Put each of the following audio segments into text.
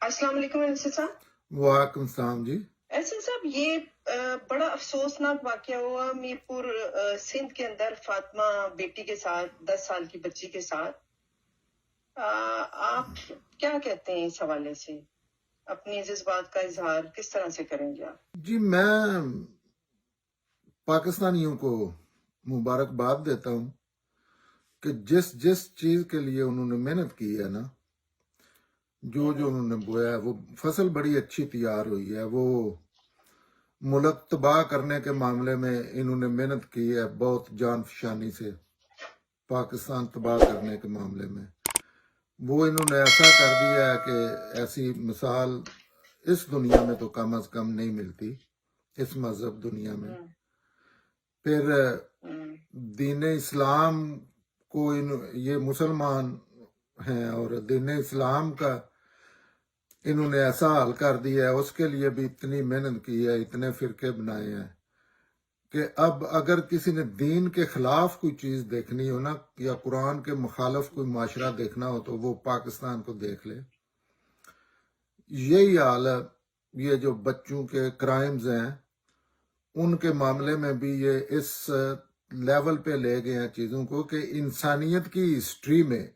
السلام علیکم احسن صاحب. وعلیکم السلام جی. احسن صاحب، یہ بڑا افسوسناک واقعہ ہوا میر پور سندھ کے اندر فاطمہ بیٹی کے ساتھ، 10 سال کی بچی کے ساتھ. آپ کیا کہتے ہیں اس حوالے سے؟ اپنی جذبات کا اظہار کس طرح سے کریں گے آپ؟ جی میں پاکستانیوں کو مبارکباد دیتا ہوں کہ جس چیز کے لیے انہوں نے محنت کی ہے نا، جو انہوں نے بویا ہے، وہ فصل بڑی اچھی تیار ہوئی ہے. وہ ملک تباہ کرنے کے معاملے میں انہوں نے محنت کی ہے بہت جان فشانی سے. پاکستان تباہ کرنے کے معاملے میں وہ انہوں نے ایسا کر دیا ہے کہ ایسی مثال اس دنیا میں تو کم از کم نہیں ملتی، اس مذہب دنیا میں. پھر دین اسلام کو یہ مسلمان ہیں اور دین اسلام کا انہوں نے ایسا حل کر دیا ہے. اس کے لیے بھی اتنی محنت کی ہے، اتنے فرقے بنائے ہیں کہ اب اگر کسی نے دین کے خلاف کوئی چیز دیکھنی ہو نا، یا قرآن کے مخالف کوئی معاشرہ دیکھنا ہو، تو وہ پاکستان کو دیکھ لے. یہی حال ہے. یہ جو بچوں کے کرائمز ہیں ان کے معاملے میں بھی یہ اس لیول پہ لے گئے ہیں چیزوں کو کہ انسانیت کی ہسٹری میں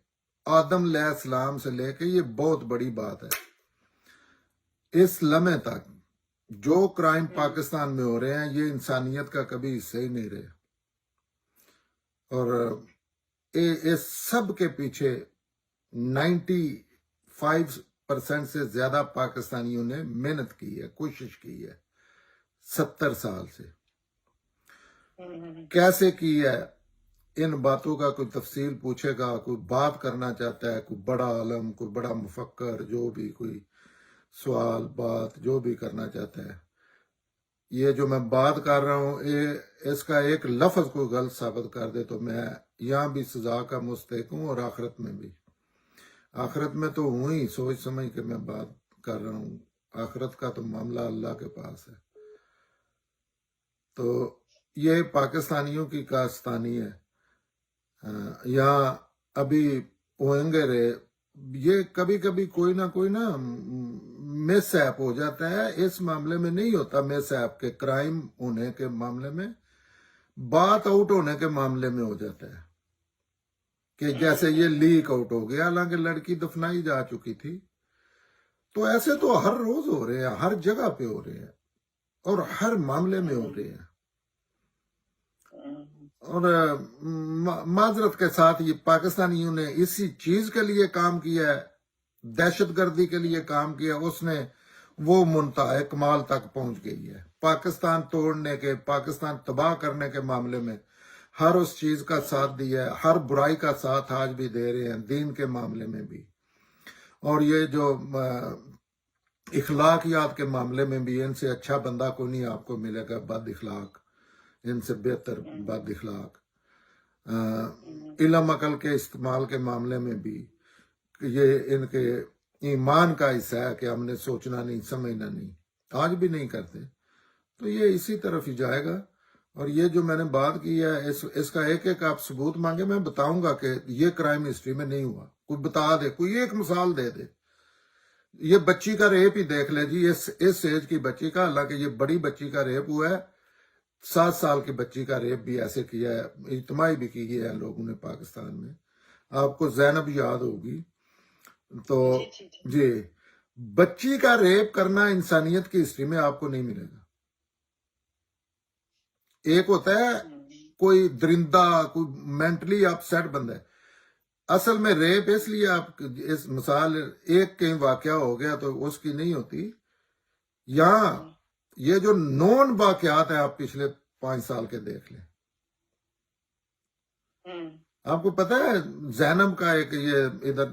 آدم علیہ السلام سے لے کے یہ بہت بڑی بات ہے. اس لمحے تک جو کرائم پاکستان میں ہو رہے ہیں یہ انسانیت کا کبھی حصہ ہی نہیں رہے. اور اس سب کے پیچھے 95% سے زیادہ پاکستانیوں نے محنت کی ہے، کوشش کی ہے 70 سال سے. کیسے کی ہے ان باتوں کا کوئی تفصیل پوچھے گا، کوئی بات کرنا چاہتا ہے، کوئی بڑا عالم، کوئی بڑا مفکر، جو بھی کوئی سوال بات جو بھی کرنا چاہتا ہے. یہ جو میں بات کر رہا ہوں اس کا ایک لفظ کو غلط ثابت کر دے تو میں یہاں بھی سزا کا مستحق ہوں اور آخرت میں بھی. آخرت میں تو ہوں ہی، سوچ سمجھ کے میں بات کر رہا ہوں. آخرت کا تو معاملہ اللہ کے پاس ہے. تو یہ پاکستانیوں کی کاستانی ہے. یہاں ابھی ہوئنگے رہے، یہ کبھی کبھی کوئی نہ کوئی نا مس ایپ ہو جاتا ہے. اس معاملے میں نہیں ہوتا مس ایپ کے، کرائم ہونے کے معاملے میں، بات آؤٹ ہونے کے معاملے میں ہو جاتا ہے کہ جیسے یہ لیک آؤٹ ہو گیا، حالانکہ لڑکی دفنائی جا چکی تھی. تو ایسے تو ہر روز ہو رہے ہیں، ہر جگہ پہ ہو رہے ہیں اور ہر معاملے میں ہو رہے ہیں. اور معذرت کے ساتھ یہ پاکستانیوں نے اسی چیز کے لیے کام کیا ہے، دہشت گردی کے لیے کام کیا. اس نے وہ منتہا کمال تک پہنچ گئی ہے. پاکستان توڑنے کے، پاکستان تباہ کرنے کے معاملے میں ہر اس چیز کا ساتھ دیا ہے، ہر برائی کا ساتھ آج بھی دے رہے ہیں، دین کے معاملے میں بھی. اور یہ جو اخلاقیات کے معاملے میں بھی ان سے اچھا بندہ کوئی نہیں آپ کو ملے گا. بد اخلاق، ان سے بہتر بد اخلاق. علم عقل کے استعمال کے معاملے میں بھی یہ ان کے ایمان کا حصہ ہے کہ ہم نے سوچنا نہیں، سمجھنا نہیں، آج بھی نہیں کرتے. تو یہ اسی طرف ہی جائے گا. اور یہ جو میں نے بات کی ہے اس کا ایک ایک آپ ثبوت مانگے، میں بتاؤں گا کہ یہ کرائم ہسٹری میں نہیں ہوا. کوئی بتا دے، کوئی ایک مثال دے دے. یہ بچی کا ریپ ہی دیکھ لے جی، اس ایج کی بچی کا، حالانکہ یہ بڑی بچی کا ریپ ہوا ہے. 7 سال کی بچی کا ریپ بھی ایسے کیا ہے، اجتماعی بھی کی ہے لوگوں نے پاکستان میں. آپ کو زینب یاد ہوگی تو جی، بچی کا ریپ کرنا انسانیت کی ہسٹری میں آپ کو نہیں ملے گا. ایک ہوتا ہے کوئی درندہ، کوئی مینٹلی اپ سیٹ بندہ ہے. اصل میں ریپ اس لیے آپ اس مثال ایک کہیں واقعہ ہو گیا تو اس کی نہیں ہوتی. یہاں یہ جو نون واقعات ہیں آپ پچھلے 5 سال کے دیکھ لیں. آپ کو پتا ہے زینب کا ایک یہ ادھر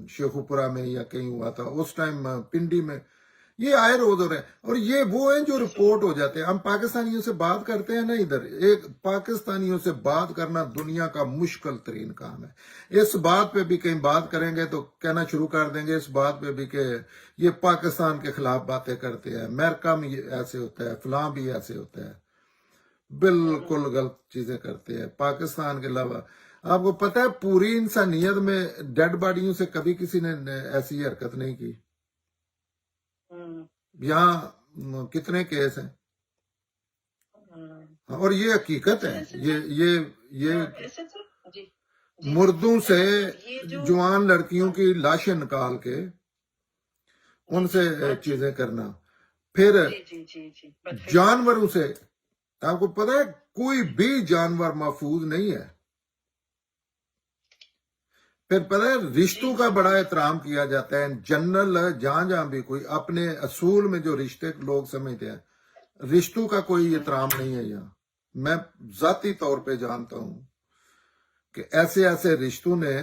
شیخوپورہ میں یا کہیں ہوا تھا، اس ٹائم پنڈی میں. یہ آئے روز ہو رہے ہیں اور یہ وہ ہیں جو رپورٹ ہو جاتے ہیں. ہم پاکستانیوں سے بات کرتے ہیں نا، ادھر ایک پاکستانیوں سے بات کرنا دنیا کا مشکل ترین کام ہے. اس بات پہ بھی کہیں بات کریں گے تو کہنا شروع کر دیں گے اس بات پہ بھی کہ یہ پاکستان کے خلاف باتیں کرتے ہیں، امریکہ میں ایسے ہوتا ہے، فلاں بھی ایسے ہوتا ہے. بالکل غلط چیزیں کرتے ہیں. پاکستان کے علاوہ آپ کو پتہ ہے پوری انسانیت میں ڈیڈ باڈیوں سے کبھی کسی نے ایسی حرکت نہیں کی. ہوں، یہاں کتنے کیس ہیں، ہوں۔ اور یہ حقیقت اچھا ہے، ایسے یہ ایسے سر جی جی جی مردوں سے ایسے سر یہ جو جوان لڑکیوں ہاں، کی لاشیں نکال کے جی ان سے جی اچھا چیزیں کرنا، پھر جی جی جی جی بدفعلی جانوروں سے، آپ کو پتا ہے کوئی بھی جانور محفوظ نہیں ہے، پھر پتہ ہے جی رشتوں کا جی بڑا جی احترام کیا جاتا ہے، جنرل جہاں جہاں بھی کوئی اپنے اصول میں جو رشتے لوگ سمجھتے ہیں، رشتوں کا کوئی احترام نہیں ہے یہاں، میں ذاتی طور پہ جانتا ہوں کہ ایسے ایسے رشتوں نے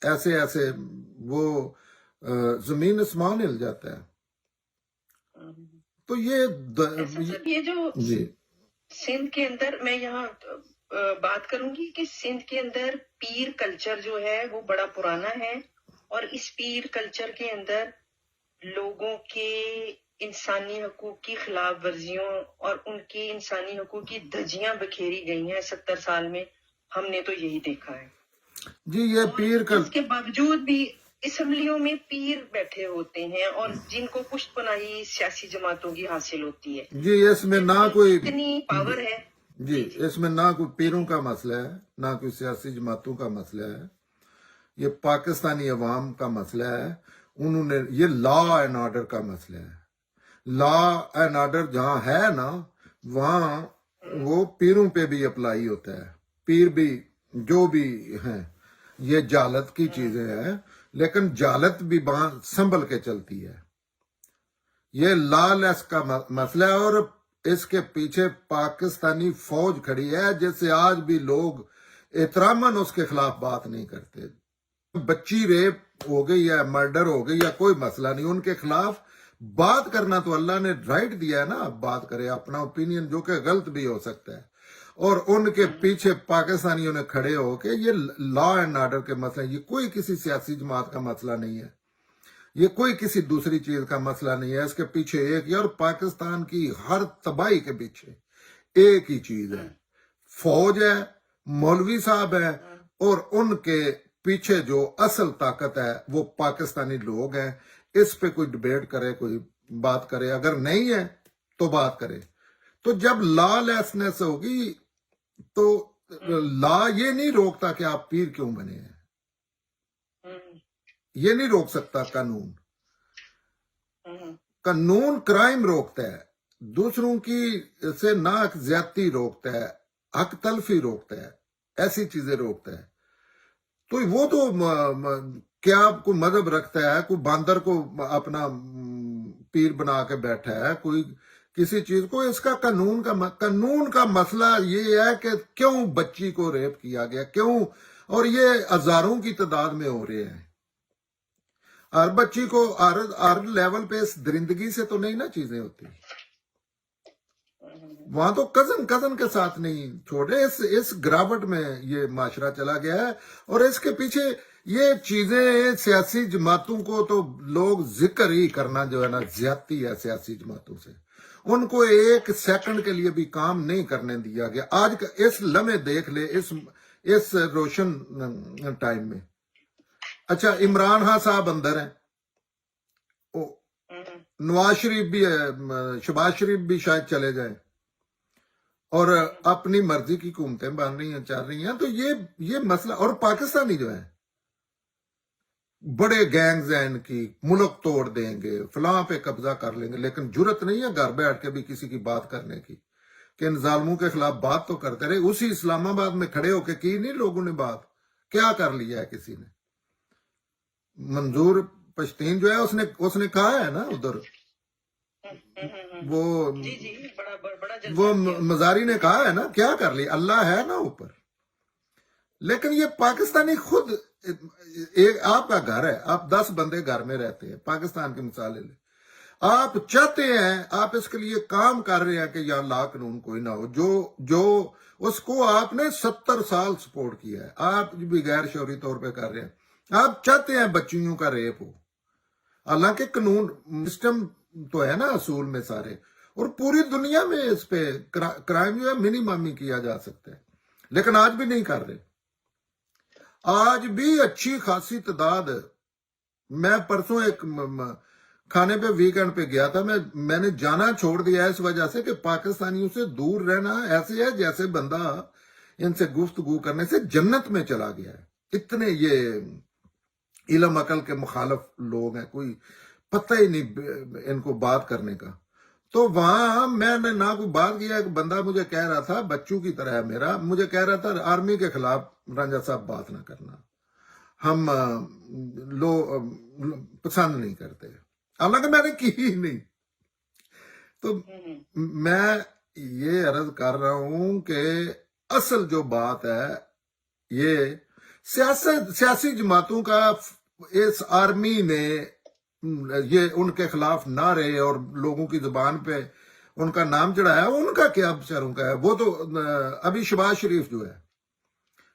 ایسے وہ زمین اسمان ہل جاتا ہے، تو یہ ایسا سر یہ جو جی سندھ کے اندر میں یہاں بات کروں گی کہ سندھ کے اندر پیر کلچر جو ہے وہ بڑا پرانا ہے، اور اس پیر کلچر کے اندر لوگوں کے انسانی حقوق کی خلاف ورزیوں اور ان کی انسانی حقوق کی دھجیاں بکھیری گئی ہیں 70 سال میں، ہم نے تو یہی دیکھا ہے۔ جی یہ اور پیر کا اس کے باوجود بھی اسمبلیوں میں پیر بیٹھے ہوتے ہیں اور جن کو پشت پناہی سیاسی جماعتوں کی حاصل ہوتی ہے، جی اس میں جن نہ میں کوئی اتنی پاور ہے۔ جی جی جی اس میں نہ کوئی جی پیروں جی کا مسئلہ ہے، نہ کوئی سیاسی جماعتوں کا مسئلہ ہے، یہ پاکستانی عوام کا مسئلہ ہے، انہوں نے یہ لا اینڈ آرڈر کا مسئلہ ہے، لا اینڈ آرڈر جہاں ہے نا وہاں وہ پیروں پہ بھی اپلائی ہوتا ہے، پیر بھی جو بھی ہیں، یہ جالت کی چیزیں ہیں، لیکن جالت بھی سنبھل کے چلتی ہے، یہ لا لیس کا مسئلہ ہے، اور اس کے پیچھے پاکستانی فوج کھڑی ہے جس سے آج بھی لوگ احتراماً اس کے خلاف بات نہیں کرتے، بچی ریپ ہو گئی یا مرڈر ہو گئی یا کوئی مسئلہ نہیں، ان کے خلاف بات کرنا تو اللہ نے رائٹ دیا ہے نا، آپ بات کرے اپنا اوپینین جو کہ غلط بھی ہو سکتا ہے، اور ان کے پیچھے پاکستانیوں نے کھڑے ہو کے یہ لا اینڈ آرڈر کے مسئلہ، یہ کوئی کسی سیاسی جماعت کا مسئلہ نہیں ہے، یہ کوئی کسی دوسری چیز کا مسئلہ نہیں ہے، اس کے پیچھے ایک ہی، اور پاکستان کی ہر تباہی کے پیچھے ایک ہی چیز ہے، فوج ہے، مولوی صاحب ہیں، اور ان کے پیچھے جو اصل طاقت ہے وہ پاکستانی لوگ ہیں، اس پہ کوئی ڈیبیٹ کرے، کوئی بات کرے، اگر نہیں ہے تو بات کرے، تو جب لا لیسنس ہوگی تو لا یہ نہیں روکتا کہ آپ پیر کیوں بنے ہیں، یہ نہیں روک سکتا قانون، قانون کرائم روکتا ہے، دوسروں کی سے ناک زیادتی روکتا ہے، حق تلفی روکتا ہے، ایسی چیزیں روکتا ہے، تو وہ تو کیا کوئی مذہب رکھتا ہے، کوئی باندر کو اپنا پیر بنا کے بیٹھا ہے، کوئی کسی چیز کو، اس کا قانون کا مسئلہ یہ ہے کہ کیوں بچی کو ریپ کیا گیا، کیوں، اور یہ ہزاروں کی تعداد میں ہو رہے ہیں، ہر بچی کو ہر لیول پہ اس درندگی سے تو نہیں نا چیزیں ہوتی، وہاں تو کزن کے ساتھ نہیں چھوڑے، اس گراوٹ میں یہ معاشرہ چلا گیا ہے، اور اس کے پیچھے یہ چیزیں سیاسی جماعتوں کو تو لوگ ذکر ہی کرنا جو ہے نا زیادتی ہے سیاسی جماعتوں سے، ان کو ایک سیکنڈ کے لیے بھی کام نہیں کرنے دیا گیا، آج کا اس لمحے دیکھ لے، اس روشن ٹائم میں، اچھا عمران خان صاحب اندر ہیں، نواز شریف بھی ہے، شہباز شریف بھی شاید چلے جائیں، اور اپنی مرضی کی حکومتیں بن رہی ہیں، چل رہی ہیں، تو یہ مسئلہ، اور پاکستانی جو ہے بڑے گینگز ہیں، ان کی ملک توڑ دیں گے، فلاں پہ قبضہ کر لیں گے، لیکن جرت نہیں ہے گھر بیٹھ کے بھی کسی کی بات کرنے کی، کہ ان ظالموں کے خلاف بات تو کرتے رہے، اسی اسلام آباد میں کھڑے ہو کے کی نہیں لوگوں نے بات، کیا کر لیا ہے کسی نے، منظور پشتین جو ہے اس نے کہا ہے نا ادھر، وہ جی جی بڑا جلسہ وہ کیا اس نے۔ مزاری نے کہا ہے نا، کیا کر لی، اللہ ہے نا اوپر، لیکن یہ پاکستانی خود، آپ کا گھر ہے، آپ 10 بندے گھر میں رہتے ہیں، پاکستان کی مثالیں لیں، آپ چاہتے ہیں، آپ اس کے لیے کام کر رہے ہیں کہ یا لا قانون کوئی نہ ہو، جو اس کو آپ نے 70 سال سپورٹ کیا ہے، آپ بھی غیر شعوری طور پہ کر رہے ہیں، آپ چاہتے ہیں بچیوں کا ریپ ہو، حالانکہ قانون سسٹم تو ہے نا اصول میں سارے، اور پوری دنیا میں اس پہ کرائم جو ہے منیمم ہی کیا جا سکتا ہے، لیکن آج بھی نہیں کر رہے، آج بھی اچھی خاصی تعداد، میں پرسوں ایک کھانے پہ ویکینڈ پہ گیا تھا میں نے جانا چھوڑ دیا اس وجہ سے کہ پاکستانیوں سے دور رہنا ایسے ہے جیسے بندہ ان سے گفتگو کرنے سے جنت میں چلا گیا ہے. اتنے یہ علم عقل کے مخالف لوگ ہیں, کوئی پتہ ہی نہیں ان کو بات کرنے کا. تو وہاں میں نے نہ کوئی بات کیا. ایک بندہ مجھے کہہ رہا تھا, بچوں کی طرح ہے میرا, مجھے کہہ رہا تھا آرمی کے خلاف رنجا صاحب بات نہ کرنا, ہم پسند نہیں کرتے. حالانکہ میں نے کی ہی نہیں. تو میں یہ عرض کر رہا ہوں کہ اصل جو بات ہے یہ سیاسی جماعتوں کا اس آرمی نے یہ ان کے خلاف نعرے اور لوگوں کی زبان پہ ان کا نام چڑھایا, ان کا کیا بچاروں کا ہے. وہ تو ابھی شہباز شریف جو ہے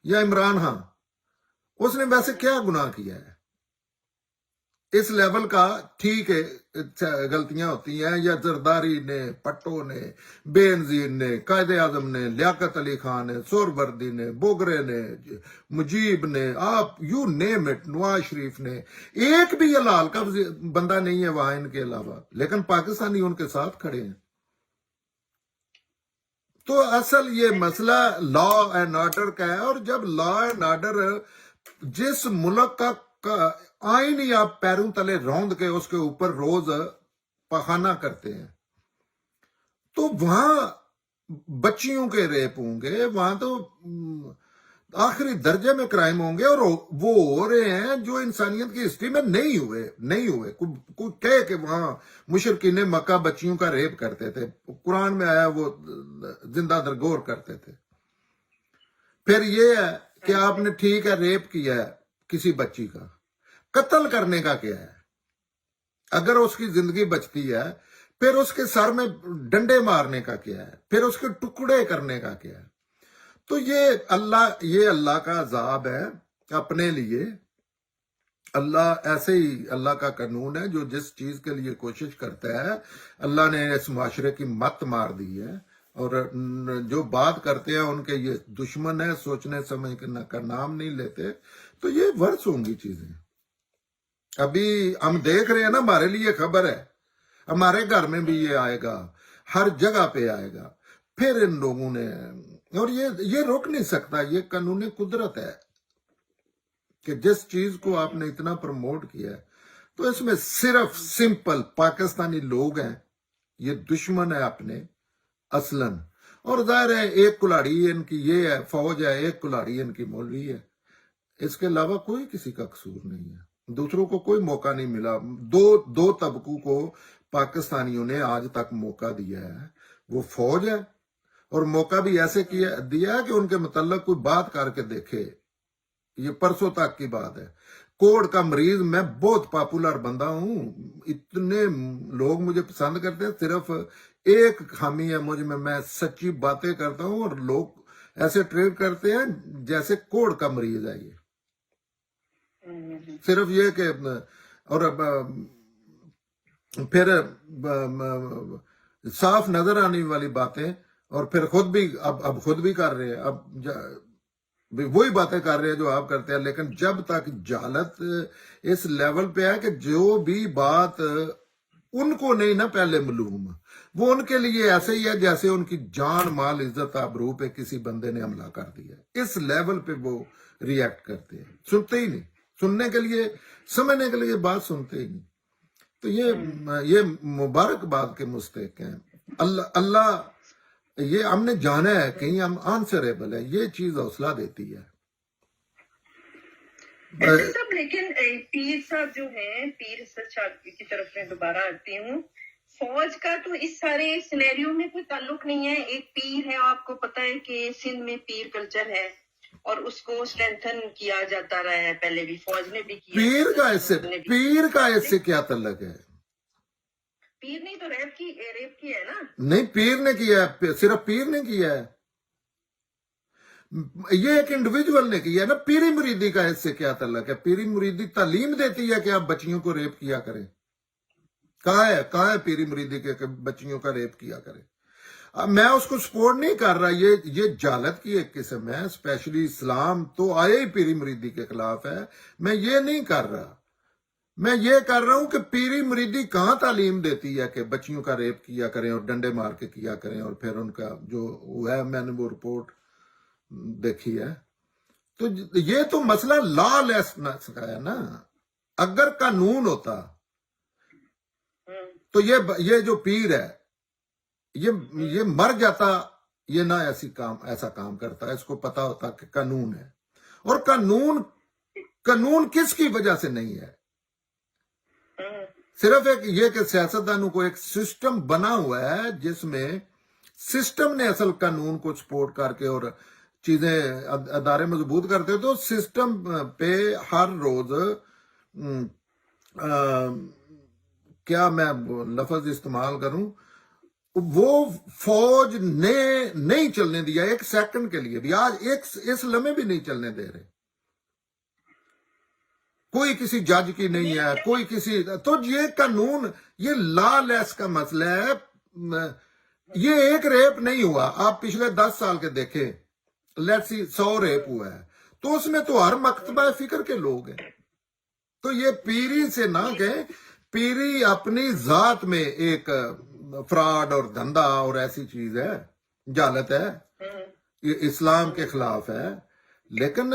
یا عمران خان, اس نے ویسے کیا گناہ کیا ہے اس لیول کا؟ ٹھیک ہے غلطیاں ہوتی ہیں, یا زرداری نے, پٹو نے, بے نظیر نے, قائد اعظم نے, لیاقت علی خان نے, سہروردی نے, بوگرے نے, مجیب نے, آپ you name it, Nawaz Sharif نے, ایک بھی یہ لال کا بندہ نہیں ہے وہاں ان کے علاوہ, لیکن پاکستانی ان کے ساتھ کھڑے ہیں. تو اصل یہ مسئلہ لا اینڈ آرڈر کا ہے. اور جب لا اینڈ آرڈر جس ملک کا آئین ہی آپ پیروں تلے روند کے اس کے اوپر روز پخانہ کرتے ہیں, تو وہاں بچیوں کے ریپ ہوں گے, وہاں تو آخری درجے میں کرائم ہوں گے, اور وہ ہو رہے ہیں جو انسانیت کی ہسٹری میں نہیں ہوئے. کوئی کہے کہ وہاں مشرکین مکہ بچیوں کا ریپ کرتے تھے, قرآن میں آیا وہ زندہ درگور کرتے تھے. پھر یہ ہے کہ آپ نے ٹھیک ہے ریپ کیا ہے کسی بچی کا, قتل کرنے کا کیا ہے؟ اگر اس کی زندگی بچتی ہے پھر اس کے سر میں ڈنڈے مارنے کا کیا ہے؟ پھر اس کے ٹکڑے کرنے کا کیا ہے؟ تو یہ اللہ کا عذاب ہے اپنے لیے. اللہ ایسے ہی اللہ کا قانون ہے, جو جس چیز کے لیے کوشش کرتا ہے, اللہ نے اس معاشرے کی مت مار دی ہے, اور جو بات کرتے ہیں ان کے یہ دشمن ہے, سوچنے سمجھنے کا نام نہیں لیتے. تو یہ ورس ہوں گی چیزیں. ابھی ہم دیکھ رہے ہیں نا, ہمارے لیے خبر ہے, ہمارے گھر میں بھی یہ آئے گا, ہر جگہ پہ آئے گا. پھر ان لوگوں نے, اور یہ روک نہیں سکتا, یہ قانون قدرت ہے کہ جس چیز کو آپ نے اتنا پروموٹ کیا ہے, تو اس میں صرف سمپل پاکستانی لوگ ہیں, یہ دشمن ہے اپنے اصلاً. اور ظاہر ہے ایک کلاڑی ان کی یہ ہے فوج ہے, ایک کلاڑی ان کی مولوی ہے, اس کے علاوہ کوئی کسی کا قصور نہیں ہے. دوسروں کو کوئی موقع نہیں ملا. دو طبقوں کو پاکستانیوں نے آج تک موقع دیا ہے, وہ فوج ہے, اور موقع بھی ایسے دیا ہے کہ ان کے متعلق کوئی بات کر کے دیکھے. یہ پرسوں تک کی بات ہے. کوڑ کا مریض, میں بہت پاپولر بندہ ہوں, اتنے لوگ مجھے پسند کرتے ہیں, صرف ایک خامی ہے مجھ میں سچی باتیں کرتا ہوں, اور لوگ ایسے ٹریٹ کرتے ہیں جیسے کوڑ کا مریض ہے. یہ صرف یہ کہ, اور پھر صاف نظر آنے والی باتیں, اور پھر خود بھی اب خود بھی کر رہے ہیں, اب وہی باتیں کر رہے ہیں جو آپ کرتے ہیں. لیکن جب تک جہالت اس لیول پہ ہے کہ جو بھی بات ان کو نہیں نا پہلے معلوم, وہ ان کے لیے ایسے ہی ہے جیسے ان کی جان مال عزت آبرو پہ کسی بندے نے حملہ کر دیا. اس لیول پہ وہ ریئیکٹ کرتے ہیں, سنتے ہی نہیں, سننے کے لیے سمجھنے کے لیے بات سنتے ہی نہیں. تو یہ مبارکباد کے مستحق ہیں. اللہ یہ ہم نے جانا ہے, کہیں ہم آنسریبل ہے, یہ چیز حوصلہ دیتی ہے. لیکن پیر صاحب جو ہیں, پیر صاحب کی طرف میں دوبارہ آتی ہوں, فوج کا تو اس سارے سینیریو میں کوئی تعلق نہیں ہے. ایک پیر ہے, آپ کو پتا ہے کہ سندھ میں پیر کلچر ہے, اور اس کو اسٹرینتھن کیا جاتا رہا ہے, پہلے بھی فوج نے بھی کیا. پیر کا اس سے کیا تعلق ہے؟ پیر نے تو ریپ کی ہے نا. نہیں, پیر نے کیا ہے, صرف پیر نے کیا ہے, یہ ایک انڈیویجول نے کیا ہے نا. پیری مریدی کا اس سے کیا تعلق ہے؟ پیری مریدی تعلیم دیتی ہے کہ آپ بچیوں کو ریپ کیا کریں. کہاں ہے پیری مریدی کے بچیوں کا ریپ کیا کریں؟ میں اس کو سپورٹ نہیں کر رہا, یہ جہالت کی ایک قسم ہے. اسپیشلی اسلام تو آئے ہی پیری مریدی کے خلاف ہے, میں یہ نہیں کر رہا. میں یہ کر رہا ہوں کہ پیری مریدی کہاں تعلیم دیتی ہے کہ بچیوں کا ریپ کیا کریں اور ڈنڈے مار کے کیا کریں اور پھر ان کا جو ہے، میں نے وہ رپورٹ دیکھی ہے. تو یہ تو مسئلہ لا لیسنس کا ہے نا. اگر قانون ہوتا تو یہ جو پیر ہے یہ مر جاتا، یہ نہ ایسا کام کرتا. اس کو پتا ہوتا کہ قانون ہے، اور قانون کس کی وجہ سے نہیں ہے. صرف ایک یہ کہ سیاستدانوں کو ایک سسٹم بنا ہوا ہے جس میں سسٹم نے اصل قانون کو سپورٹ کر کے اور چیزیں ادارے مضبوط کرتے، تو سسٹم پہ ہر روز کیا میں لفظ استعمال کروں، وہ فوج نے نہیں چلنے دیا ایک سیکنڈ کے لیے بھی. آج اس لمحے بھی نہیں چلنے دے رہے. کوئی کسی جج کی نہیں ہے، کوئی کسی. تو یہ قانون، یہ لا لیس کا مسئلہ ہے. یہ ایک ریپ نہیں ہوا. آپ پچھلے 10 سال کے دیکھیں، لیٹس سی 100 ریپ ہوا ہے، تو اس میں تو ہر مکتبہ فکر کے لوگ ہیں. تو یہ پیری سے نہ کہیں. پیری اپنی ذات میں ایک فراڈ اور دھندا اور ایسی چیز ہے، جہالت ہے، یہ اسلام کے خلاف ہے. لیکن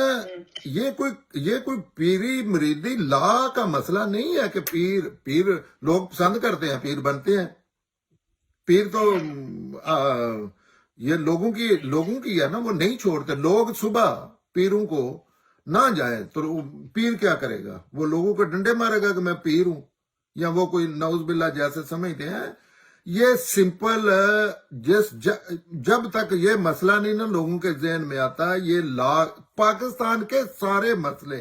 یہ کوئی پیری مریدی لا کا مسئلہ نہیں ہے کہ پیر لوگ پسند کرتے ہیں، پیر بنتے ہیں. پیر تو یہ لوگوں کی ہے نا، وہ نہیں چھوڑتے. لوگ صبح پیروں کو نہ جائیں تو پیر کیا کرے گا؟ وہ لوگوں کو ڈنڈے مارے گا کہ میں پیر ہوں، یا وہ کوئی نعوذ باللہ جیسے سمجھتے ہیں. یہ سمپل، جب تک یہ مسئلہ نہیں نا لوگوں کے ذہن میں آتا، یہ لا پاکستان کے سارے مسئلے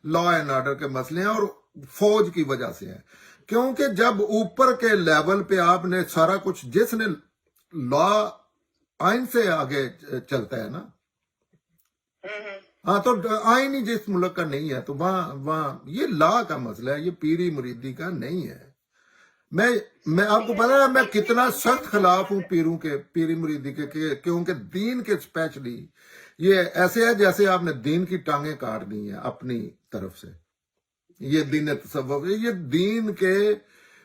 لا اینڈ آرڈر کے مسئلے ہیں، اور فوج کی وجہ سے ہیں. کیونکہ جب اوپر کے لیول پہ آپ نے سارا کچھ، جس نے لا آئین سے آگے چلتا ہے نا، ہاں، تو آئین ہی جس ملک کا نہیں ہے، تو وہاں یہ لا کا مسئلہ ہے، یہ پیری مریدی کا نہیں ہے. میں آپ کو پتا ہے میں کتنا سخت خلاف ہوں پیروں کے، پیری مریدی کے، کیونکہ دین کے اسپیشلی یہ ایسے ہے جیسے آپ نے دین کی ٹانگیں کاٹ دی ہیں اپنی طرف سے. یہ دین تصوف، یہ دین کے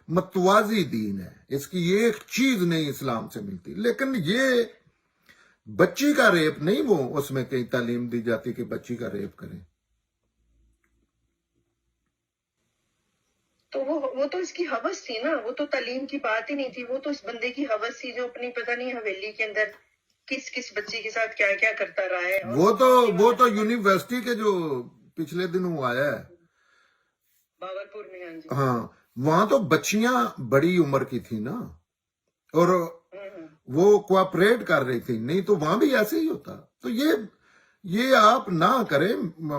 متوازی دین ہے. اس کی یہ ایک چیز نہیں اسلام سے ملتی. لیکن یہ بچی کا ریپ نہیں، وہ اس میں کہیں تعلیم دی جاتی کہ بچی کا ریپ کریں. تو وہ تو اس کی ہوس تھی نا، وہ تو تعلیم کی بات ہی نہیں تھی. وہ تو اس بندے کی ہوس تھی جو اپنی پتہ نہیں حویلی کے اندر کس بچی کے ساتھ کیا کیا کرتا رہا ہے. وہ تو یونیورسٹی کے جو پچھلے دنوں آیا ہے باورپور میں، ہاں جی، ہاں، وہاں تو بچیاں بڑی عمر کی تھی نا، اور وہ کوآپریٹ کر رہی تھی. نہیں تو وہاں بھی ایسے ہی ہوتا. تو یہ آپ نہ کریں.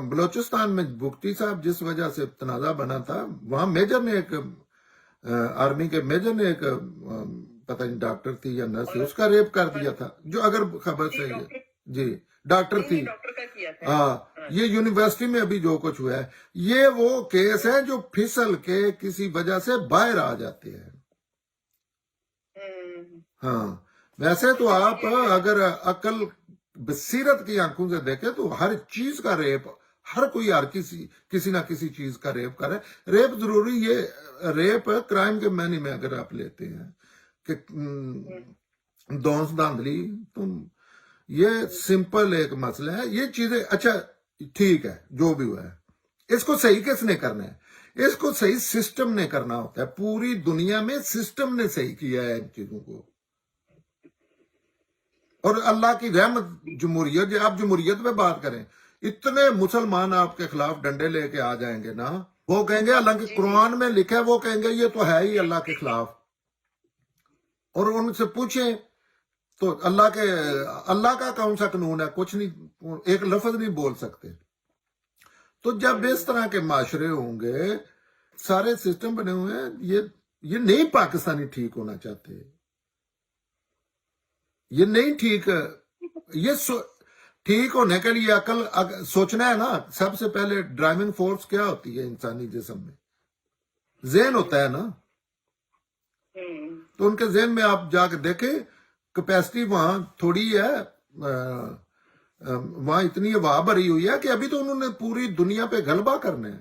بلوچستان میں بگٹی صاحب جس وجہ سے تنازع بنا تھا، وہاں میجر نے ایک آرمی کے میجر نے ایک پتہ نہیں ڈاکٹر تھی یا نرس تھی، اس کا ریپ کر دیا تھا، جو اگر خبر صحیح ہے. جی، ڈاکٹر تھی. ہاں، یہ یونیورسٹی میں ابھی جو کچھ ہوا ہے، یہ وہ کیس ہے جو پھسل کے کسی وجہ سے باہر آ جاتے ہیں. ہاں، ویسے تو آپ اگر عقل بصیرت کی آنکھوں سے دیکھیں تو ہر چیز کا ریپ، ہر کوئی ہر کسی نہ کسی چیز کا ریپ کرے. ریپ ضروری، یہ ریپ کرائم کے معنی میں اگر آپ لیتے ہیں کہ دونس دھاندلی، تم، یہ سمپل ایک مسئلہ ہے. یہ چیزیں اچھا ٹھیک ہے، جو بھی ہوا ہے، اس کو صحیح کس نے کرنا ہے؟ اس کو صحیح سسٹم نے کرنا ہوتا ہے. پوری دنیا میں سسٹم نے صحیح کیا ہے ان چیزوں کو. اور اللہ کی رحمت جمہوریت، آپ جمہوریت پہ بات کریں، اتنے مسلمان آپ کے خلاف ڈنڈے لے کے آ جائیں گے نا، وہ کہیں گے اللہ کے قرآن میں لکھا ہے، وہ کہیں گے یہ تو ہے ہی اللہ کے خلاف. اور ان سے پوچھیں تو اللہ کا کون سا قانون ہے؟ کچھ نہیں، ایک لفظ نہیں بول سکتے. تو جب اس طرح کے معاشرے ہوں گے، سارے سسٹم بنے ہوئے ہیں، یہ نہیں پاکستانی ٹھیک ہونا چاہتے. یہ نہیں ٹھیک. یہ ٹھیک ہونے کے لیے عقل سوچنا ہے نا. سب سے پہلے ڈرائیونگ فورس کیا ہوتی ہے انسانی جسم میں؟ ذہن ہوتا ہے نا. تو ان کے ذہن میں آپ جا کے دیکھیں، کیپیسٹی وہاں تھوڑی ہے، وہاں اتنی ہوا بھری ہوئی ہے کہ ابھی تو انہوں نے پوری دنیا پہ غلبہ کرنا ہے.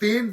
3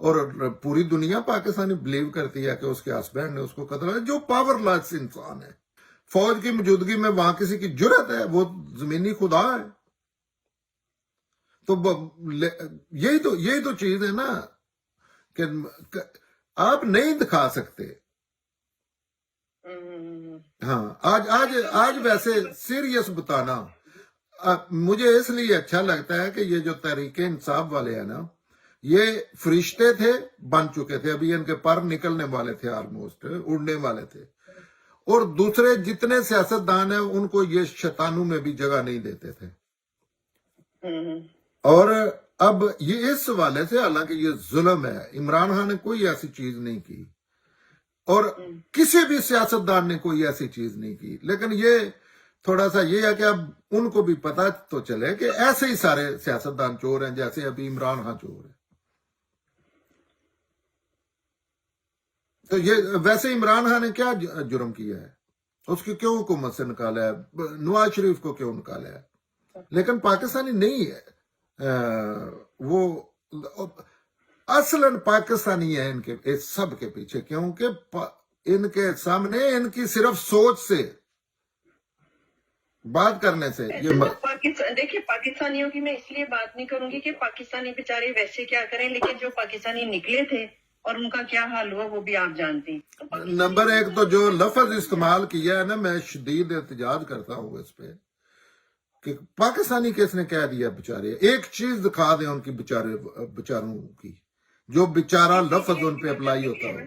اور پوری دنیا پاکستانی بلیو کرتی ہے کہ اس کے ہسبینڈ نے اس کو قتل کیا، جو پاور لیس انسان ہے. فوج کی موجودگی میں وہاں کسی کی جرت ہے؟ وہ زمینی خدا ہے. تو یہی تو چیز ہے نا کہ آپ نہیں دکھا سکتے. ہاں آج ویسے سیریس بتانا مجھے اس لیے اچھا لگتا ہے کہ یہ جو تحریک انصاف والے ہیں نا، یہ فرشتے تھے، بن چکے تھے، ابھی ان کے پر نکلنے والے تھے، آلموسٹ اڑنے والے تھے. اور دوسرے جتنے سیاستدان ہیں ان کو یہ شیطانوں میں بھی جگہ نہیں دیتے تھے. اور اب یہ اس حوالے سے، حالانکہ یہ ظلم ہے، عمران خان نے کوئی ایسی چیز نہیں کی اور کسی بھی سیاستدان نے کوئی ایسی چیز نہیں کی، لیکن یہ تھوڑا سا یہ ہے کہ اب ان کو بھی پتا تو چلے کہ ایسے ہی سارے سیاستدان چور ہیں جیسے ابھی عمران خان چور ہے. تو یہ ویسے عمران خان نے کیا جرم کیا ہے؟ اس کی کیوں حکومت سے نکالا ہے؟ نواز شریف کو کیوں نکالا ہے؟ لیکن پاکستانی نہیں ہے، وہ اصلاً پاکستانی ہے ان کے سب کے پیچھے، کیونکہ ان کے سامنے ان کی صرف سوچ سے، بات کرنے سے دیکھیے پاکستانیوں کی میں اس لیے بات نہیں کروں گی کہ پاکستانی بیچارے ویسے کیا کریں، لیکن جو پاکستانی نکلے تھے اور ان کا کیا حال ہوا وہ بھی آپ جانتے ہیں. نمبر ایک تو جو لفظ استعمال کیا ہے نا، میں شدید احتجاج کرتا ہوں اس پہ کہ پاکستانی کس نے کہہ دیا بیچارے. ایک چیز دکھا دیں ان کی بیچاروں کی، جو بیچارہ لفظ ان پہ اپلائی ہوتا ہو.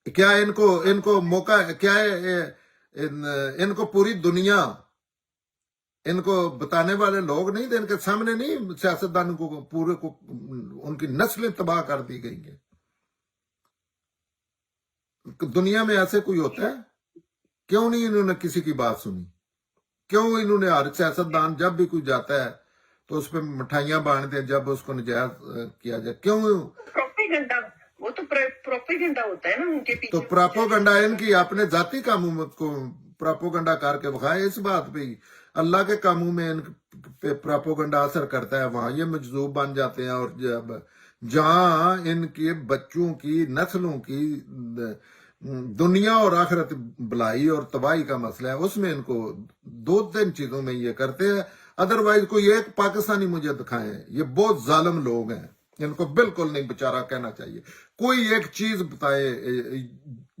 کیا ان کو موقع، کیا ان کو پوری دنیا ان کو بتانے والے لوگ نہیں تھے؟ ان کے سامنے نہیں سیاستدانوں کو پورے کو ان کی نسلیں تباہ کر دی گئی ہیں؟ دنیا میں ایسے کوئی ہوتا ہے؟ کیوں نہیں انہوں نے کسی کی بات سنی؟ کیوں انہوں نے ہر سیاستدان جب بھی کوئی جاتا ہے تو اس پہ مٹھائیاں بانٹتے ہیں جب اس کو نجائز کیا جائے؟ کیوں؟ وہ تو پروپیگنڈا ہوتا ہے نا ان کے پیچھے. تو پروپیگنڈا ان کی اپنے ذاتی کاموں کو پروپیگنڈا کر کے بخائے. اس بات پہ اللہ کے کاموں میں ان پہ پروپیگنڈا اثر کرتا ہے، وہاں یہ مجذوب بن جاتے ہیں. اور جب جہاں ان کے بچوں کی نسلوں کی دنیا اور آخرت بلائی اور تباہی کا مسئلہ ہے، اس میں ان کو دو تین چیزوں میں یہ کرتے ہیں. ادروائز کوئی ایک پاکستانی مجھے دکھائیں. یہ بہت ظالم لوگ ہیں، ان کو بالکل نہیں بیچارہ کہنا چاہیے. کوئی ایک چیز بتائے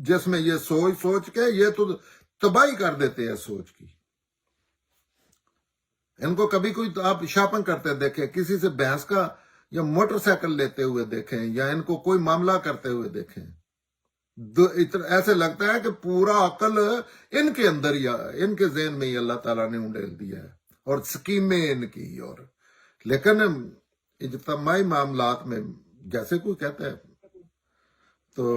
جس میں یہ سوچ کے یہ تو تباہی کر دیتے ہیں سوچ کی. ان کو کبھی کوئی آپ شاپنگ کرتے دیکھیں، کسی سے بھینس کا یا موٹر سائیکل لیتے ہوئے دیکھیں، یا ان کو کوئی معاملہ کرتے ہوئے دیکھیں، ایسے لگتا ہے کہ پورا عقل ان کے اندر یا ان کے ذہن میں ہی اللہ تعالیٰ نے انڈیل دیا ہے اور سکیمیں ان کی. اور لیکن اجتماعی معاملات میں جیسے کوئی کہتا ہے تو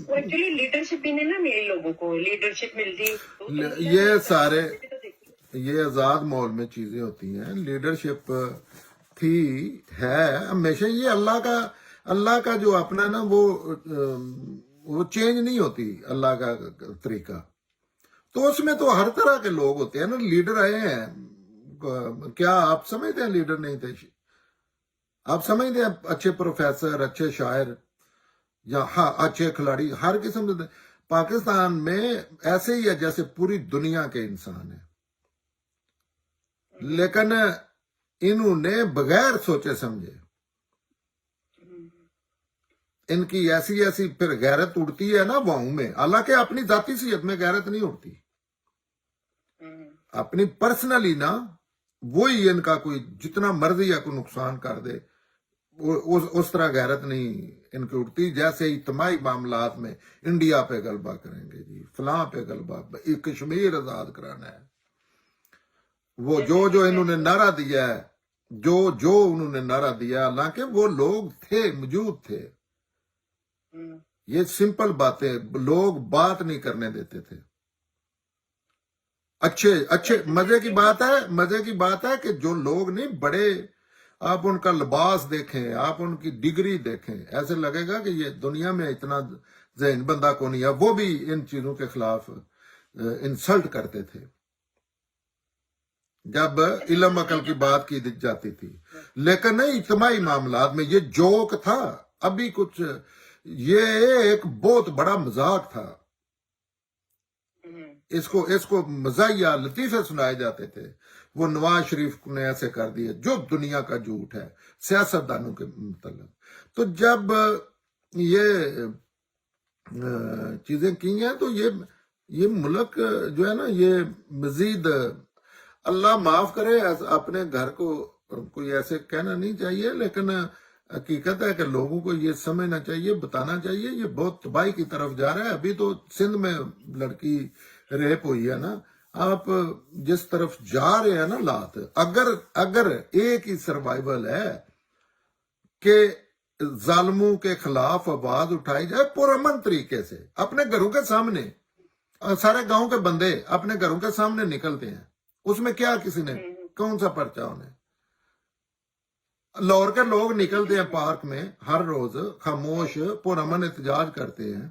ایکچولی لیڈرشپ ہی نہیں نا ملی لوگوں کو. لیڈرشپ ملتی یہ سارے یہ آزاد ماحول میں چیزیں ہوتی ہیں. لیڈرشپ تھی ہے ہمیشہ. یہ اللہ کا جو اپنا نا وہ چینج نہیں ہوتی اللہ کا طریقہ. تو اس میں تو ہر طرح کے لوگ ہوتے ہیں نا. لیڈر آئے ہیں، کیا آپ سمجھتے ہیں لیڈر نہیں تھے؟ آپ سمجھتے ہیں اچھے پروفیسر، اچھے شاعر یا اچھے کھلاڑی ہر قسم کے پاکستان میں ایسے ہی ہے جیسے پوری دنیا کے انسان ہیں. لیکن انہوں نے بغیر سوچے سمجھے ان کی ایسی پھر غیرت اڑتی ہے نا واؤں میں. حالانکہ اپنی ذاتی صحت میں غیرت نہیں اڑتی، اپنی پرسنلی نا وہی ان کا کوئی جتنا مرضی یا کوئی نقصان کر دے اس طرح غیرت نہیں ان کی اٹھتی. جیسے اجتماعی معاملات میں انڈیا پہ غلبہ کریں گے، جی فلاں پہ غلبہ، کشمیر آزاد کرانا ہے، وہ جو انہوں نے نعرہ دیا ہے، جو انہوں نے نعرہ دیا، حالانکہ وہ لوگ تھے، موجود تھے. یہ سمپل باتیں لوگ بات نہیں کرنے دیتے تھے. اچھے مزے کی بات ہے کہ جو لوگ نہیں بڑے، آپ ان کا لباس دیکھیں، آپ ان کی ڈگری دیکھیں، ایسے لگے گا کہ یہ دنیا میں اتنا ذہن بندہ کو نہیں ہے. وہ بھی ان چیزوں کے خلاف انسلٹ کرتے تھے. جب علم عقل کی بات کی جاتی تھی، لیکن نہیں اجتماعی معاملات میں یہ جوک تھا، ابھی کچھ یہ ایک بہت بڑا مذاق تھا، اس کو مزاحیہ لطیفے سنائے جاتے تھے، وہ نواز شریف نے ایسے کر دیے جو دنیا کا جھوٹ ہے سیاست دانوں کے متعلق۔ تو جب یہ چیزیں کی ہیں تو یہ ملک جو ہے نا، یہ مزید اللہ معاف کرے، اپنے گھر کو کوئی ایسے کہنا نہیں چاہیے، لیکن حقیقت ہے کہ لوگوں کو یہ سمجھنا چاہیے، بتانا چاہیے یہ بہت تباہی کی طرف جا رہا ہے۔ ابھی تو سندھ میں لڑکی ریپ ہوئی ہے نا، آپ جس طرف جا رہے ہیں نا لات، اگر ایک ہی سروائیول ہے کہ ظالموں کے خلاف آواز اٹھائی جائے پرامن طریقے سے، اپنے گھروں کے سامنے، سارے گاؤں کے بندے اپنے گھروں کے سامنے نکلتے ہیں، اس میں کیا کسی نے کون سا پرچہ انہیں؟ لاہور کے لوگ نکلتے ہیں پارک میں ہر روز، خاموش پرامن احتجاج کرتے ہیں،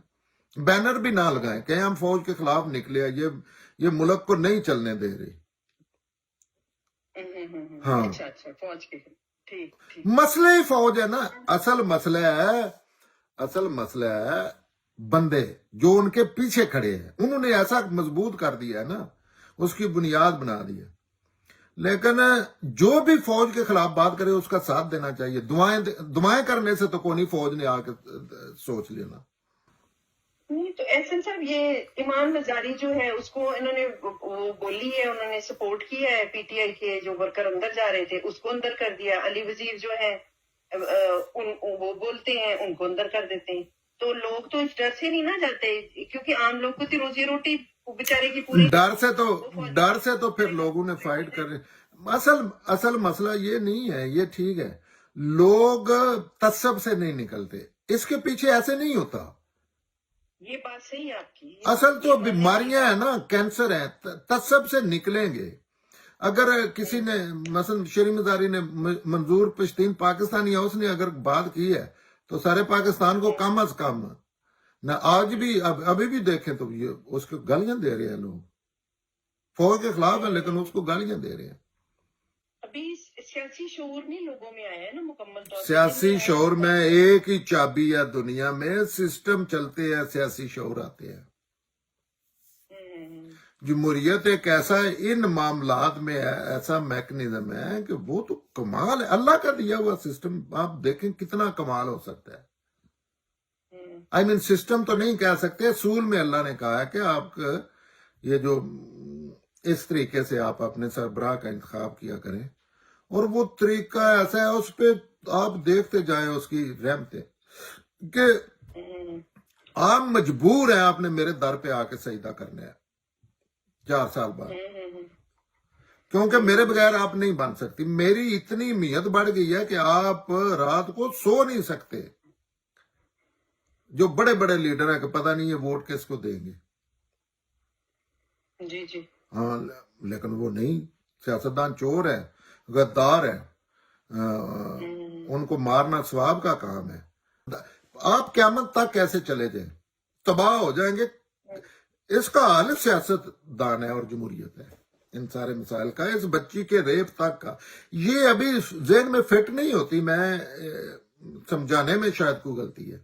بینر بھی نہ لگائیں کہ ہم فوج کے خلاف نکلے، یہ ملک کو نہیں چلنے دے رہی۔ ہاں، فوج کے مسئلہ ہی فوج ہے نا، اصل مسئلہ ہے بندے جو ان کے پیچھے کھڑے ہیں، انہوں نے ایسا مضبوط کر دیا ہے نا، اس کی بنیاد بنا دی ہے۔ لیکن جو بھی فوج کے خلاف بات کرے اس کا ساتھ دینا چاہیے، دعائیں کرنے سے تو کوئی نہیں فوج نے آ کے سوچ لینا۔ نہیں تو احسن صاحب، یہ امام نظاری جو ہے اس کو انہوں نے وہ بولی ہے، انہوں نے سپورٹ کیا ہے، پی ٹی آئی کے جو ورکر اندر جا رہے تھے اس کو اندر کر دیا، علی وزیر جو ہے وہ بولتے ہیں ان کو اندر کر دیتے ہیں۔ تو لوگ تو اس ڈر سے نہیں نہ جاتے، کیونکہ عام لوگ کو روزی روٹی بیچارے کی پوری ڈر سے تو پھر لوگوں نے فائٹ کر رہے۔ اصل مسئلہ یہ نہیں ہے، یہ ٹھیک ہے، لوگ تعصب سے نہیں نکلتے، اس کے پیچھے ایسے نہیں ہوتا۔ یہ بات صحیح ہے آپ کی، اصل تو بیماریاں ہیں نا، کینسر ہے، تعصب سے نکلیں گے۔ اگر کسی نے مثلا شری مزاری نے، منظور پشتین پاکستانی ہے، اس نے اگر بات کی ہے تو سارے پاکستان کو کم از کم نہ، آج بھی ابھی بھی دیکھیں تو یہ اس کو گالیاں دے رہے ہیں لوگ، فوج کے خلاف ہیں لیکن اس کو گالیاں دے رہے ہیں۔ ابھی سیاسی شعور نہیں لوگوں میں آیا ہے نا مکمل طور پر۔ سیاسی شعور میں ایک ہی چابی ہے دنیا میں، سسٹم چلتے ہیں، سیاسی شعور آتے ہیں۔ جمہوریت ایک ایسا ان معاملات میں ایسا میکنزم ہے کہ وہ تو کمال ہے، اللہ کا دیا ہوا سسٹم، آپ دیکھیں کتنا کمال ہو سکتا ہے۔ سسٹم تو نہیں کہہ سکتے، اصول میں اللہ نے کہا ہے کہ آپ یہ جو اس طریقے سے آپ اپنے سربراہ کا انتخاب کیا کریں، اور وہ طریقہ ایسا ہے اس پہ آپ دیکھتے جائیں اس کی رحمتیں، کہ آپ مجبور ہیں، آپ نے میرے در پہ آ کے سجدہ کرنا ہے 4 سال بعد، کیونکہ میرے بغیر آپ نہیں بن سکتی۔ میری اتنی اہمیت بڑھ گئی ہے کہ آپ رات کو سو نہیں سکتے۔ جو بڑے بڑے لیڈر ہیں کہ پتہ نہیں یہ ووٹ کس کو دیں گے، جی ہاں، لیکن وہ نہیں، سیاستدان چور ہے، غدار ہے، ان کو مارنا ثواب کا کام ہے۔ آپ قیامت تک کیسے چلے جائیں، تباہ ہو جائیں گے۔ اس کا حل سیاست دان ہے اور جمہوریت ہے، ان سارے مسائل کا، اس بچی کے ریپ تک کا۔ یہ ابھی ذہن میں فٹ نہیں ہوتی، میں سمجھانے میں شاید کوئی غلطی ہے،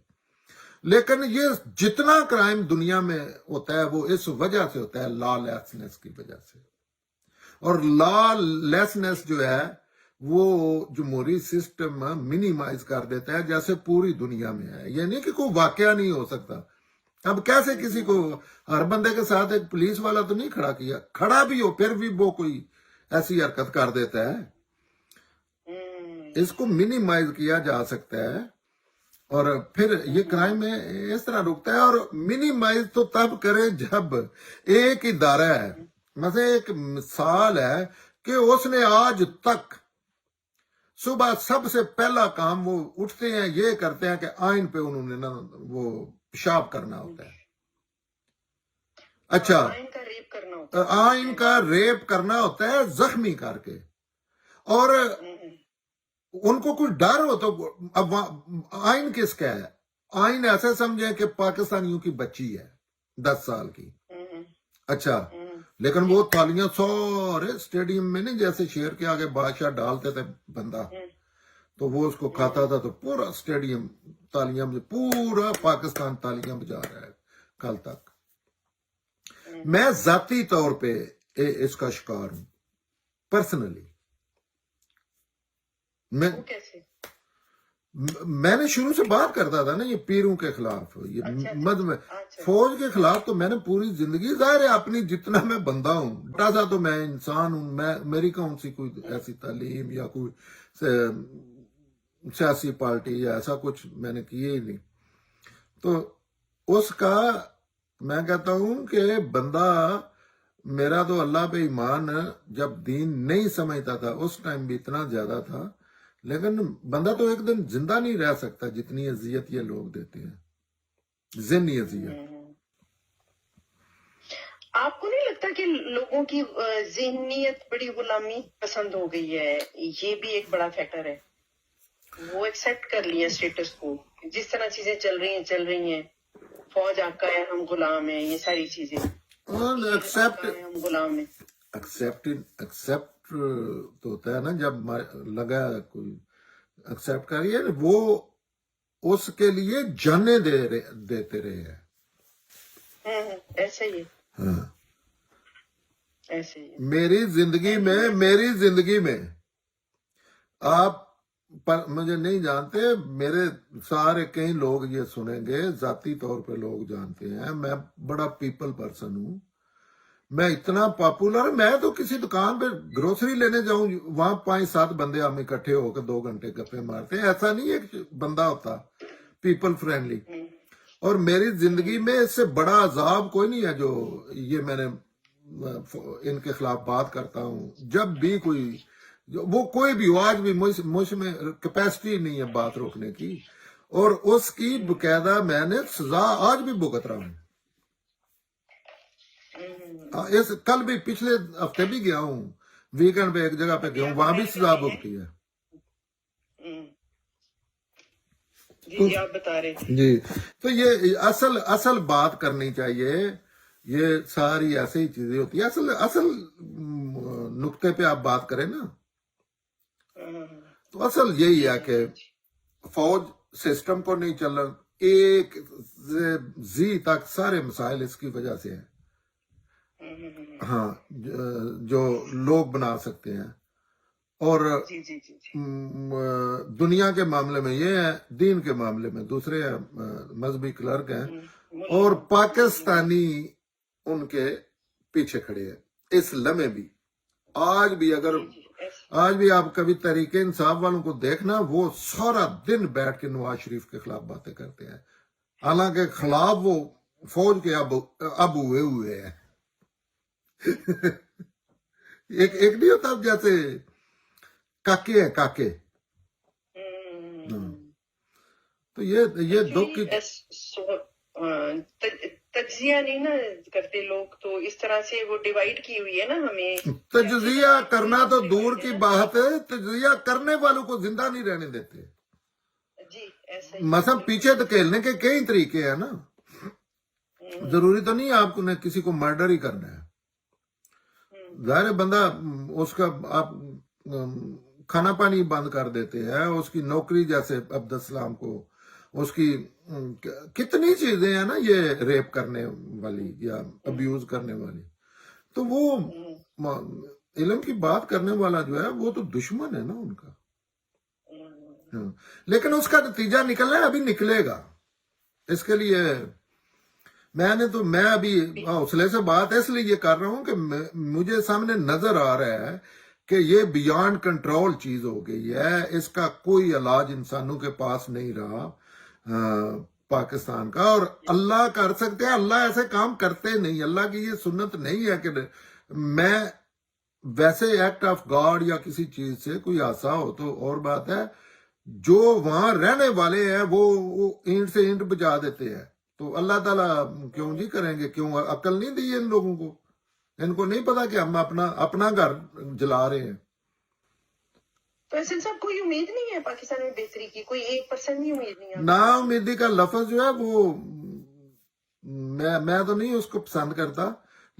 لیکن یہ جتنا کرائم دنیا میں ہوتا ہے وہ اس وجہ سے ہوتا ہے، لا لیسنس کی وجہ سے۔ اور لا لیسنس جو ہے وہ جمہوری سسٹم منیمائز کر دیتا ہے، جیسے پوری دنیا میں ہے۔ یہ نہیں کہ کوئی واقعہ نہیں ہو سکتا، اب کیسے کسی کو، ہر بندے کے ساتھ ایک پولیس والا تو نہیں کھڑا کیا، کھڑا بھی ہو پھر بھی وہ کوئی ایسی حرکت کر دیتا ہے۔ اس کو منیمائز کیا جا سکتا ہے، اور پھر یہ کرائم میں اس طرح رکتا ہے۔ اور منیمائز تو تب کرے جب ایک ادارہ ہے، مثلا ایک مثال ہے کہ اس نے آج تک صبح سب سے پہلا کام وہ اٹھتے ہیں یہ کرتے ہیں کہ آئین پہ انہوں نے نا وہ پیشاب کرنا ہوتا ہے۔ اچھا، آئین کا ریپ کرنا ہوتا ہے زخمی کر کے، اور ان کو کچھ ڈر ہو تو اب آئین کس کا ہے؟ آئین ایسے سمجھیں کہ پاکستانیوں کی بچی ہے 10 سال کی، اچھا لیکن وہ تالیاں سارے اسٹیڈیم میں نہیں جیسے شیر کے آگے بادشاہ ڈالتے تھے بندہ تو وہ اس کو کھاتا تھا تو پورا اسٹیڈیم تالیاں پورا پاکستان تالیاں بجا رہا ہے کل تک. میں ذاتی طور پہ اس کا شکار ہوں پرسنلی. میں نے شروع سے بات کرتا تھا نا یہ پیروں کے خلاف یہ مد میں فوج کے خلاف تو میں نے پوری زندگی ظاہر ہے اپنی جتنا میں بندہ ہوں بڑا سا تو میں انسان ہوں میں میری کون سی کوئی ایسی تعلیم یا کوئی سیاسی پارٹی یا ایسا کچھ میں نے کیے ہی نہیں. تو اس کا میں کہتا ہوں کہ بندہ میرا تو اللہ پہ ایمان جب دین نہیں سمجھتا تھا اس ٹائم بھی اتنا زیادہ تھا لیکن بندہ تو ایک دن زندہ نہیں رہ سکتا جتنی اذیت یہ لوگ دیتے ہیں ذہنی اذیت. آپ کو نہیں لگتا کہ لوگوں کی ذہنیت بڑی غلامی پسند ہو گئی ہے؟ یہ بھی ایک بڑا فیکٹر ہے. وہ ایکسپٹ کر لیا اسٹیٹس کو جس طرح چیزیں چل رہی ہیں فوج آقا ہے ہم غلام ہیں یہ ساری چیزیں ہم غلام ہیں. ایکسپٹ تو ہوتا ہے نا جب لگا کوئی ایکسپٹ کریے وہ اس کے لیے جانے دیتے رہے ہیں. ایسے ہی ہاں ایسے ہی میری زندگی میں آپ مجھے نہیں جانتے میرے سارے کئی لوگ یہ سنیں گے ذاتی طور پہ لوگ جانتے ہیں میں بڑا پیپل پرسن ہوں. میں اتنا پاپولر میں تو کسی دکان پہ گروسری لینے جاؤں وہاں 5-7 بندے ہم اکٹھے ہو کے 2 گھنٹے گپے مارتے ہیں. ایسا نہیں ایک بندہ ہوتا پیپل فرینڈلی. اور میری زندگی میں اس سے بڑا عذاب کوئی نہیں ہے جو یہ میں نے ان کے خلاف بات کرتا ہوں. جب بھی وہ کوئی بھی ہو آج بھی مجھ میں کیپیسٹی نہیں ہے بات روکنے کی اور اس کی باقاعدہ میں نے سزا آج بھی بھگت رہا ہوں. کل بھی پچھلے ہفتے بھی گیا ہوں ویکینڈ پہ ایک جگہ پہ گیا ہوں وہاں بھی سزا بھگتی ہے. جی آپ بتا رہے جی تو یہ اصل بات کرنی چاہیے. یہ ساری ایسی ہی چیزیں ہوتی ہیں اصل نقطے پہ آپ بات کریں نا تو اصل یہی ہے کہ فوج سسٹم کو نہیں چل رہا ایک زی تک سارے مسائل اس کی وجہ سے ہیں. ہاں جو لوگ بنا سکتے ہیں اور دنیا کے معاملے میں یہ ہے دین کے معاملے میں دوسرے مذہبی کلرک ہیں اور پاکستانی ان کے پیچھے کھڑے ہیں اس لمحے بھی. آج بھی آپ کبھی تحریک انصاف والوں کو دیکھنا وہ سارا دن بیٹھ کے نواز شریف کے خلاف باتیں کرتے ہیں حالانکہ خلاف وہ فوج کے اب ہوئے ہیں. ایک نہیں ہوتا جیسے کاکے ہیں کاکے. تو یہ دکھ کی تجزیہ نہیں نا کرتے لوگ تو اس طرح سے وہ ڈیوائیڈ کی ہوئی ہے نا ہمیں. تجزیہ کرنا تو دور کی بات ہے تجزیہ کرنے والوں کو زندہ نہیں رہنے دیتے. جی ایسا مثلا پیچھے دھکیلنے کے کئی طریقے ہیں نا ضروری تو نہیں آپ نے کسی کو مرڈر ہی کرنا ہے. ظاہر بندہ اس کا آپ کھانا پانی بند کر دیتے ہیں اس کی نوکری جیسے عبدالسلام کو اس کی کتنی چیزیں ہیں نا یہ ریپ کرنے والی یا ابیوز کرنے والی. تو وہ علم کی بات کرنے والا جو ہے وہ تو دشمن ہے نا ان کا. لیکن اس کا نتیجہ نکلنا ہے ابھی نکلے گا. اس کے لیے میں ابھی حوصلے سے بات اس لیے یہ کر رہا ہوں کہ مجھے سامنے نظر آ رہا ہے کہ یہ بیانڈ کنٹرول چیز ہو گئی ہے. اس کا کوئی علاج انسانوں کے پاس نہیں رہا پاکستان کا. اور اللہ کر سکتے ہیں اللہ ایسے کام کرتے نہیں. اللہ کی یہ سنت نہیں ہے کہ میں ویسے ایکٹ آف گاڈ یا کسی چیز سے کوئی حادثہ ہو تو اور بات ہے. جو وہاں رہنے والے ہیں وہ اینٹ سے اینٹ بجا دیتے ہیں تو اللہ تعالیٰ کیوں نہیں کریں گے؟ کیوں عقل نہیں دی ان لوگوں کو؟ ان کو نہیں پتا کہ ہم اپنا گھر جلا رہے ہیں. تو احسن صاحب کوئی امید نہیں ہے پاکستان میں بہتری کی؟ کوئی 1% بھی امید نہیں ہے؟ نا امیدی کا لفظ جو ہے وہ میں تو نہیں اس کو پسند کرتا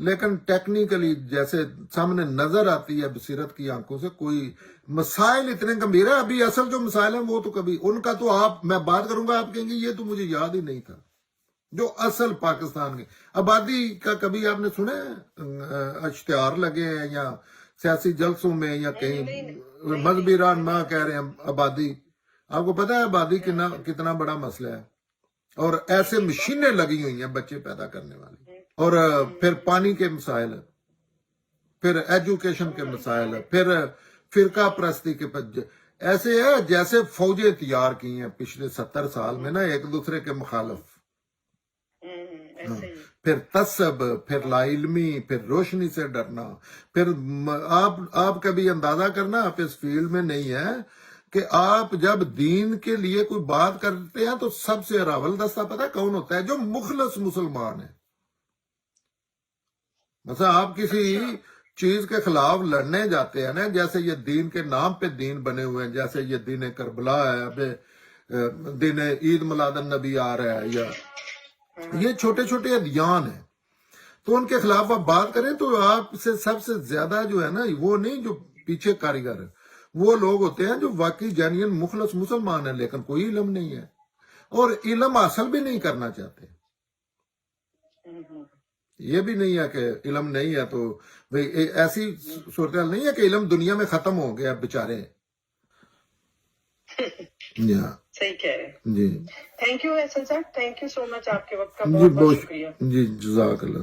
لیکن ٹیکنیکلی جیسے سامنے نظر آتی ہے بصیرت کی آنکھوں سے کوئی مسائل اتنے گمبھیر ہیں. ابھی اصل جو مسائل ہیں وہ تو کبھی ان کا تو آپ میں بات کروں گا آپ کہیں گے یہ تو مجھے یاد ہی نہیں تھا. جو اصل پاکستان کی آبادی کا کبھی آپ نے سنا ہے اشتہار لگے ہیں یا سیاسی جلسوں میں یا کہیں مذہبی رہنما کہہ رہے ہیں آبادی. آپ کو پتا ہے آبادی کتنا بڑا مسئلہ ہے, اور ایسے مشینیں لگی ہوئی ہیں بچے پیدا کرنے والی, اور پھر پانی کے مسائل, پھر ایجوکیشن کے مسائل, پھر فرقہ پرستی کے ایسے ہے جیسے فوجیں تیار کی ہیں پچھلے 70 سال میں نا ایک دوسرے کے مخالف. پھر تعصب, پھر لا علمی, پھر روشنی سے ڈرنا. پھر آپ کبھی اندازہ کرنا, آپ اس فیلڈ میں نہیں ہے کہ آپ جب دین کے لیے کوئی بات کرتے ہیں تو سب سے راول دستہ پتہ کون ہوتا ہے؟ جو مخلص مسلمان ہے. مثلا آپ کسی چیز کے خلاف لڑنے جاتے ہیں نا, جیسے یہ دین کے نام پہ دین بنے ہوئے ہیں, جیسے یہ دین کربلا ہے, اب دین عید میلاد النبی آ رہا ہے, یا یہ چھوٹے چھوٹے ادیان ہیں, تو ان کے خلاف آپ بات کریں تو آپ سے سب سے زیادہ جو ہے نا وہ نہیں جو پیچھے کاریگر ہے, وہ لوگ ہوتے ہیں جو واقعی جینین مخلص مسلمان ہیں لیکن کوئی علم نہیں ہے اور علم حاصل بھی نہیں کرنا چاہتے. یہ بھی نہیں ہے کہ علم نہیں ہے تو ایسی صورتحال نہیں ہے کہ علم دنیا میں ختم ہو گیا بیچارے. صحیح کہہ رہے ہیں. جی تھینک یو احسن صاحب, تھینک یو سو مچ, آپ کے وقت کا جی بہت بہت شکریہ. جی جزاک اللہ.